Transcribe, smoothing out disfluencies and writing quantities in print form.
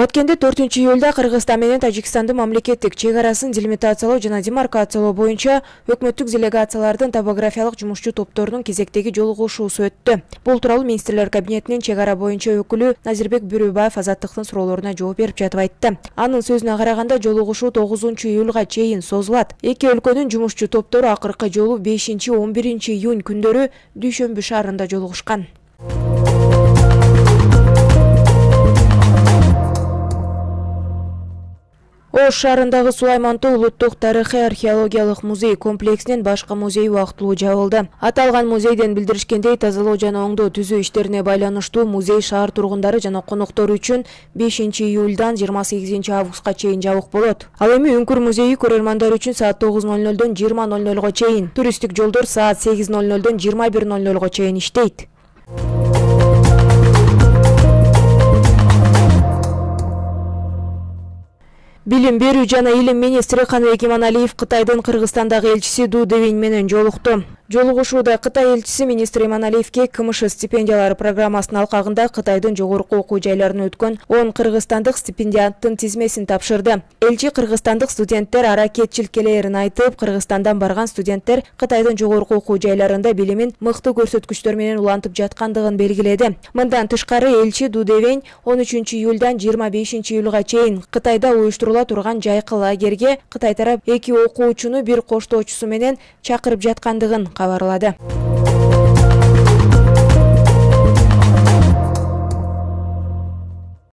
Өткенде 4-июлда Кыргызстан менен Тажикстандын мамлекеттик чек арасын делимитациялоо жана демаркациялоо боюнча өкмөттүк делегациялардын топографиялык жумушчу топторунун кезектеги жолугушуусу өттү. Бул тууралуу министрлер кабинетинин чек ара боюнча өкүлү Назирбек Бүрүбаев Азаттыктын суроолоруна жооп берип жатып айтты. Анын сөзүнө караганда жолугушуу 9-июлга чейин созулат. Эки өлкөнүн жумушчу топтору акыркы жолу 5-11 июнь күндөрү Дүйшөмбү шаарында жолугушкан. Ош шаарындагы Сулаймантоо улуттук тарыхый археологиялык музей комплексинин башка музейи убактылуу жабылды. Аталган музейден билдиришкендей, тазалоо жана оңдоо түзүү иштерине байланыштуу музей шаар тургундары жана коноктору үчүн 5-июлдан 28 августка чейин жабык болот. Ал эми Үңкүр музейи көрөрмандар үчүн саат 9:00дон 20:00го чейин, туристтик жолдор саат 8:00дон 21:00го чейин иштейт. Билим берүү жана илим министри Каныбек Иманалиев Кытайдын Кыргызстандагы элчиси Ду Девинь менен жолукту. Жолугушууда Кытай элчиси министр Иманалиевке КМШ стипендиялары программасынын алкагында Кытайдын жогорку окуу жайларына өткөн 10 кыргызстандык стипендианттын тизмесин тапшырды. Элчи кыргызстандык студенттер аракетчиликелерин айтып, Кыргызстандан барган студенттер Кытайдын жогорку окуу жайларында билимин мыкты көрсөткүчтөр менен улантып жаткандыгын белгиледи. Мындан тышкары элчи Ду Девинь 13-июлдан 25-июлга чейин Кытайда уюштурула турган жайкы лагерге Кытай тарап 2 окуучуну бир коштоочусу менен чакырып жаткандыгын кабарлады.